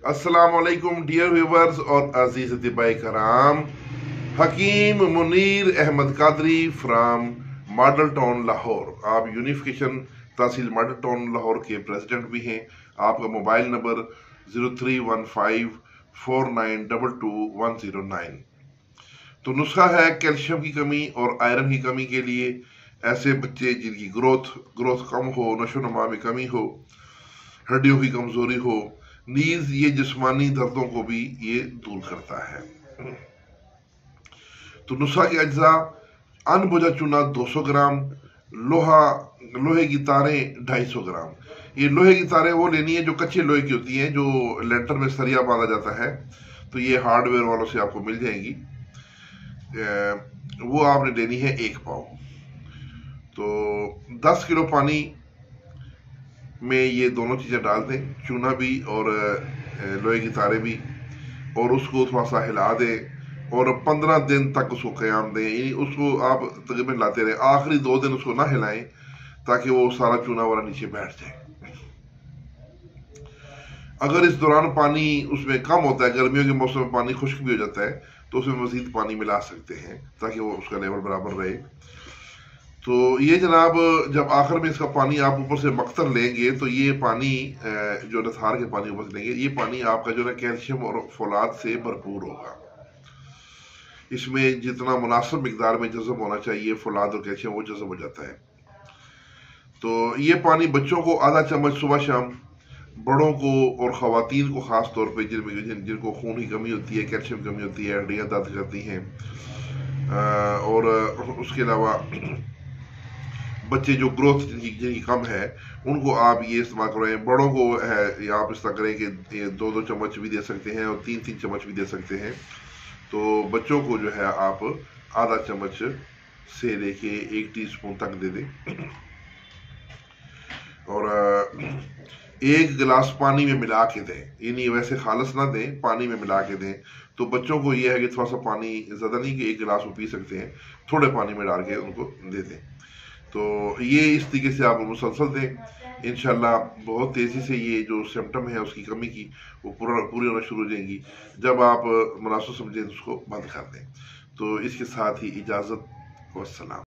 अस्सलामुअलैकुम dear viewers और अजीज अतिबाई कराम। Hakeem Munir Ahmed Qadri from Model Town Lahore. आप यूनिफिकेशन तहसील मॉडल टाउन लाहौर के प्रेसिडेंट भी हैं। आपका मोबाइल नंबर 031549222109। तो नुस्खा है कैल्शियम की कमी और आयरन की कमी के लिए। ऐसे बच्चे जिनकी ग्रोथ कम हो, नशो नुमा में कमी हो, हड्डियों की कमजोरी हो, नीज ये जिस्मानी दर्दों को भी ये दूर करता है। तो नुस्खा के अज्जा: अनबुझा चूना 200 ग्राम, लोहे की तारें 250 ग्राम। ये लोहे की तारें वो लेनी है जो कच्चे लोहे की होती हैं, जो लेंटर में सरिया बांधा जाता है। तो ये हार्डवेयर वालों से आपको मिल जाएंगी। वो आपने लेनी है 1 पाव। तो 10 किलो पानी में ये दोनों चीज़ें डाल दें, चूना भी और लोहे की तारे भी, और उसको थोड़ा सा हिला दें और 15 दिन तक उसको क़याम दें। यानी उसको आप तकरीबन लाते रहें। आखिरी 2 दिन उसको ना हिलाएं ताकि वो सारा चूना वाला नीचे बैठ जाए। अगर इस दौरान पानी उसमें कम होता है, गर्मियों के मौसम में पानी खुश्क भी हो जाता है, तो उसमें मजीद पानी मिला सकते हैं ताकि वो उसका लेवल बराबर रहे। तो ये जनाब, जब आखिर में इसका पानी आप ऊपर से मक्तर लेंगे तो ये पानी जो नथार के पानी ऊपर से लेंगे, ये पानी आपका जो है कैल्शियम और फौलाद से भरपूर होगा। इसमें जितना मुनासिब मिकदार में जज़ब होना चाहिए फौलाद और कैल्शियम, वो जज़ब हो जाता है। तो ये पानी बच्चों को आधा चम्मच सुबह शाम, बड़ों को और ख़वातीन को ख़ास तौर पे जिनको खून की कमी होती है, कैल्शियम की कमी होती है, हड्डियाँ दर्द करती हैं, और उसके अलावा बच्चे जो ग्रोथ जिनकी कम है, उनको आप ये इस्तेमाल करें। बड़ों को है आप इस तरह करें कि 2-2 चम्मच भी दे सकते हैं और 3-3 चम्मच भी दे सकते हैं। तो बच्चों को जो है आप आधा चम्मच से लेके 1 टीस्पून तक दे दें, और 1 गिलास पानी में मिला के दें। यानी वैसे खालस ना दें, पानी में मिला के दें। तो बच्चों को ये है कि थोड़ा सा पानी, ज़्यादा नहीं कि 1 गिलास वो पी सकते हैं, थोड़े पानी में डाल के उनको दे दें। तो ये इस तरीके से आप मुसलसल दें। इंशाल्लाह बहुत तेज़ी से ये जो सिम्टम है उसकी कमी की, वो पूरी होना शुरू हो जाएंगी। जब आप मुनासिब समझें तो उसको बंद कर दें। तो इसके साथ ही इजाज़त, वस्सलाम।